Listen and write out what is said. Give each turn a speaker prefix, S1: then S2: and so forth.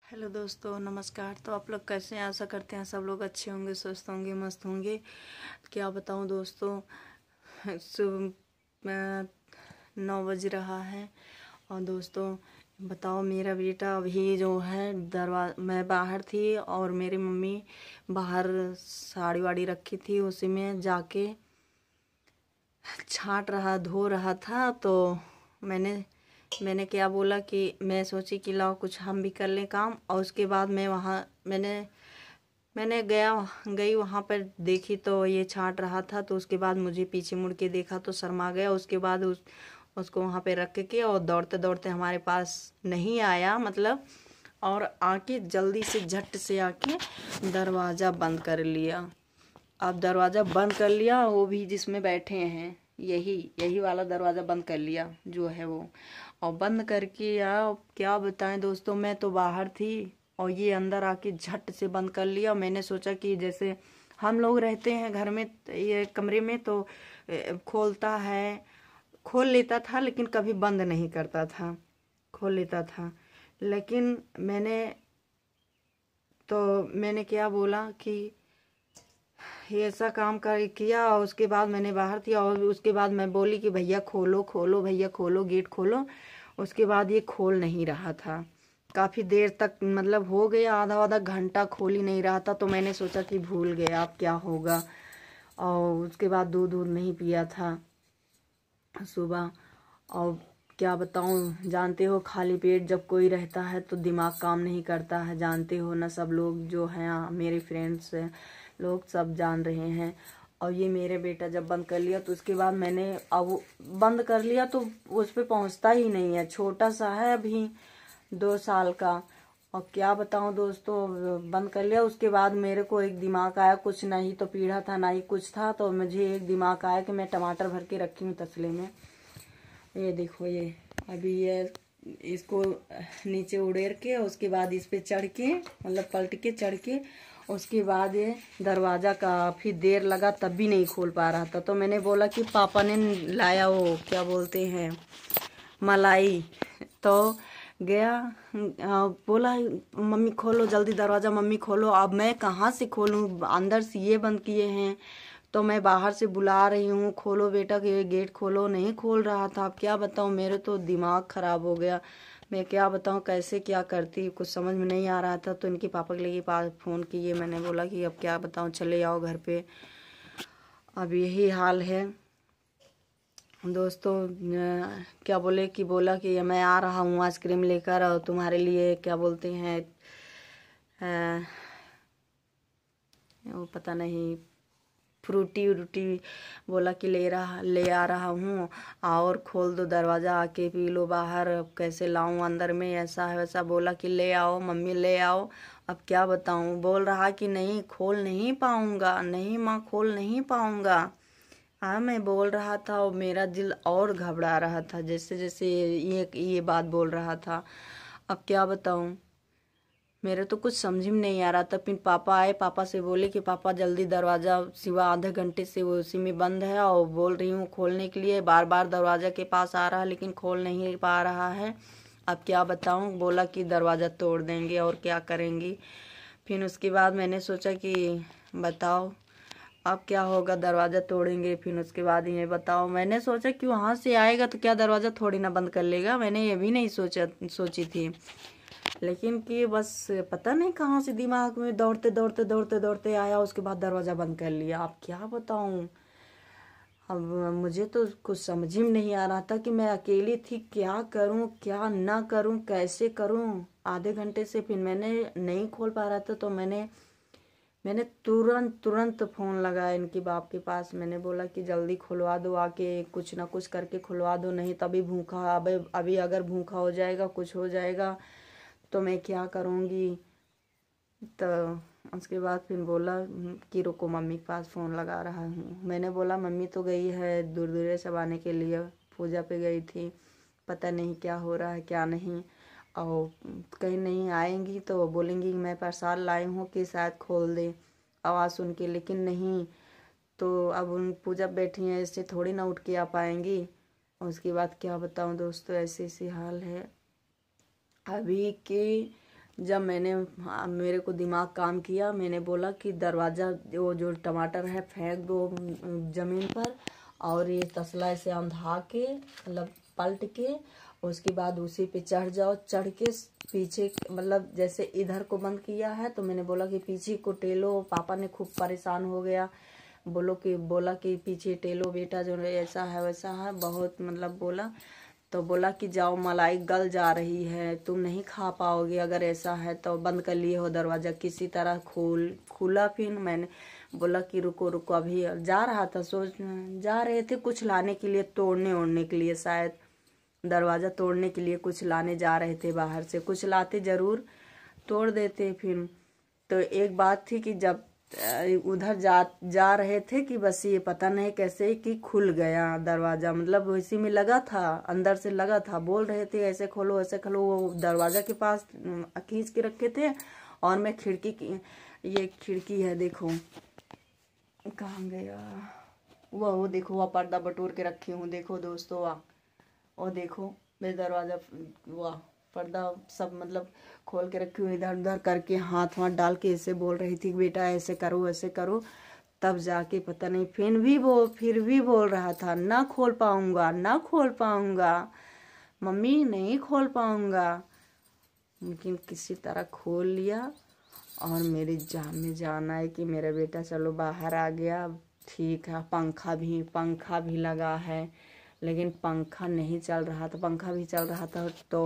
S1: Hello दोस्तों, नमस्कार। तो आप लोग कैसे हैं? आशा करते हैं सब लोग अच्छे होंगे, स्वस्थ होंगे, मस्त होंगे। क्या बताऊं दोस्तों, सुबह 9 बज रहा है। और दोस्तों बताओ, मेरा बेटा अभी जो है मैं बाहर थी और मेरी मम्मी बाहर साड़ी वाड़ी रखी थी, उसी में जाके धो रहा था। तो मैंने मैंने क्या बोला कि मैं सोची कि लाओ कुछ हम भी कर लें काम। और उसके बाद मैंने मैंने गई वहाँ पर देखी तो ये छांट रहा था। तो उसके बाद मुझे पीछे मुड़ के देखा तो शर्मा गया। उसके बाद उसको वहाँ पे रख के और दौड़ते दौड़ते हमारे पास नहीं आया, मतलब, और आके जल्दी से झट से आके दरवाज़ा बंद कर लिया। अब दरवाज़ा बंद कर लिया, वो भी जिसमें बैठे हैं, यही यही वाला दरवाज़ा बंद कर लिया जो है वो। और बंद करके यार क्या बताएं दोस्तों, मैं तो बाहर थी और ये अंदर आके झट से बंद कर लिया। मैंने सोचा कि जैसे हम लोग रहते हैं घर में, ये कमरे में, तो खोल लेता था, लेकिन कभी बंद नहीं करता था। खोल लेता था, लेकिन मैंने क्या बोला कि ये ऐसा काम कर किया। और उसके बाद मैंने बाहर थी और उसके बाद मैं बोली कि भैया खोलो खोलो, भैया खोलो, गेट खोलो। उसके बाद ये खोल नहीं रहा था काफ़ी देर तक, मतलब हो गया आधा आधा घंटा खोल ही नहीं रहा था। तो मैंने सोचा कि भूल गया, अब क्या होगा। और उसके बाद दूध दूध नहीं पिया था सुबह। और क्या बताऊं, जानते हो खाली पेट जब कोई रहता है तो दिमाग काम नहीं करता है, जानते हो ना। सब लोग जो हैं, मेरे फ्रेंड्स हैं, लोग सब जान रहे हैं। और ये मेरे बेटा जब बंद कर लिया तो उसके बाद मैंने अब बंद कर लिया तो उस पे पहुंचता ही नहीं है। छोटा सा है अभी, 2 साल का। और क्या बताऊं दोस्तों, बंद कर लिया। उसके बाद मेरे को एक दिमाग आया, कुछ नहीं तो पीढ़ा था ना ही कुछ था, तो मुझे एक दिमाग आया कि मैं टमाटर भर के रखी हूँ तसले में। ये देखो, ये अभी ये इसको नीचे उड़ेर के उसके बाद इस पे चढ़ के, मतलब पलट के चढ़ के, उसके बाद ये दरवाज़ा काफ़ी देर लगा तब भी नहीं खोल पा रहा था। तो मैंने बोला कि पापा ने लाया वो क्या बोलते हैं, मलाई। तो गया, बोला मम्मी खोलो जल्दी दरवाज़ा, मम्मी खोलो। अब मैं कहाँ से खोलूँ, अंदर से ये बंद किए हैं। तो मैं बाहर से बुला रही हूँ, खोलो बेटा कि गेट खोलो, नहीं खोल रहा था। अब क्या बताऊँ, मेरे तो दिमाग खराब हो गया। मैं क्या बताऊँ, कैसे क्या करती, कुछ समझ में नहीं आ रहा था। तो इनके पापा के लिए पास फ़ोन किए, मैंने बोला कि अब क्या बताऊँ, चले आओ घर पे। अब यही हाल है दोस्तों। क्या बोला कि मैं आ रहा हूँ आइसक्रीम लेकर, और तुम्हारे लिए क्या बोलते हैं, वो पता नहीं, फ्रूटी व्रूटी, बोला कि ले आ रहा हूँ, और खोल दो दरवाज़ा, आके पी लो बाहर। अब कैसे लाऊं अंदर में, ऐसा है वैसा, बोला कि ले आओ मम्मी ले आओ। अब क्या बताऊं, बोल रहा कि नहीं खोल नहीं पाऊंगा, नहीं माँ खोल नहीं पाऊंगा। हाँ, मैं बोल रहा था और मेरा दिल और घबरा रहा था जैसे जैसे ये बात बोल रहा था। अब क्या बताऊं, मेरे तो कुछ समझ में नहीं आ रहा था। फिर पापा आए, पापा से बोले कि पापा जल्दी दरवाज़ा, सिवा आधे घंटे से वो उसी में बंद है, और बोल रही हूँ खोलने के लिए, बार बार दरवाज़ा के पास आ रहा है लेकिन खोल नहीं पा रहा है। अब क्या बताऊँ, बोला कि दरवाज़ा तोड़ देंगे और क्या करेंगी। फिर उसके बाद मैंने सोचा कि बताओ अब क्या होगा, दरवाज़ा तोड़ेंगे। फिर उसके बाद ये बताओ, मैंने सोचा कि वहाँ से आएगा तो क्या दरवाज़ा थोड़ी ना बंद कर लेगा, मैंने ये भी नहीं सोची थी। लेकिन कि बस पता नहीं कहाँ से दिमाग में दौड़ते दौड़ते दौड़ते दौड़ते आया, उसके बाद दरवाज़ा बंद कर लिया। अब क्या बताऊँ, अब मुझे तो कुछ समझ ही में नहीं आ रहा था कि मैं अकेली थी, क्या करूँ क्या ना करूँ, कैसे करूँ। आधे घंटे से फिर मैंने नहीं खोल पा रहा था तो मैंने तुरंत तुरंत फ़ोन लगाया इनके बाप के पास। मैंने बोला कि जल्दी खुलवा दो, आके कुछ ना कुछ करके खुलवा दो, नहीं तभी भूखा, अभी अगर भूखा हो जाएगा, कुछ हो जाएगा तो मैं क्या करूँगी। तो उसके बाद फिर बोला कि रुको, मम्मी के पास फ़ोन लगा रहा हूँ। मैंने बोला मम्मी तो गई है दूर दूर से आने के लिए, पूजा पे गई थी, पता नहीं क्या हो रहा है क्या नहीं। और कहीं नहीं आएंगी तो बोलेंगी मैं प्रसाद लाई हूँ कि शायद खोल दे आवाज़ सुन के, लेकिन नहीं। तो अब उन पूजा बैठी हैं, इससे थोड़ी ना उठ के आ पाएंगी। और उसके बाद क्या बताऊँ दोस्तों, ऐसे ऐसे हाल है अभी के जब मैंने मेरे को दिमाग काम किया, मैंने बोला कि दरवाज़ा वो जो टमाटर है फेंक दो ज़मीन पर, और ये तसला ऐसे अंधा के मतलब पलट के उसके बाद उसी पे चढ़ जाओ। चढ़ के पीछे मतलब जैसे इधर को बंद किया है तो मैंने बोला कि पीछे को टेलो। पापा ने खूब परेशान हो गया, बोला कि पीछे टेलो बेटा, जो ऐसा है वैसा है, बहुत मतलब बोला। तो बोला कि जाओ मलाई गल जा रही है, तुम नहीं खा पाओगे अगर ऐसा है तो। बंद कर लिए हो दरवाज़ा किसी तरह खुला। फिर मैंने बोला कि रुको रुको, अभी जा रहा था, जा रहे थे कुछ लाने के लिए, तोड़ने ओड़ने के लिए, शायद दरवाज़ा तोड़ने के लिए कुछ लाने जा रहे थे बाहर से। कुछ लाते ज़रूर, तोड़ देते। फिर तो एक बात थी कि जब उधर जा रहे थे कि बस ये पता नहीं कैसे कि खुल गया दरवाज़ा, मतलब इसी में लगा था, अंदर से लगा था। बोल रहे थे ऐसे खोलो ऐसे खोलो, वो दरवाज़ा के पास खींच के रखे थे। और मैं खिड़की की, ये खिड़की है देखो, कहाँ गया वो देखो, वह पर्दा बटोर के रखी हूँ देखो दोस्तों, और देखो मैं दरवाज़ा वाह पर्दा सब मतलब खोल के रखी हूँ। इधर उधर करके हाथ वाथ डाल के ऐसे बोल रही थी बेटा ऐसे करो ऐसे करो। तब जाके पता नहीं फिर भी बोल रहा था ना खोल पाऊंगा, ना खोल पाऊंगा मम्मी, नहीं खोल पाऊंगा। लेकिन किसी तरह खोल लिया। और मेरी जान में जान है कि मेरा बेटा चलो बाहर आ गया, ठीक है। पंखा भी लगा है, लेकिन पंखा नहीं चल रहा था। पंखा भी चल रहा था तो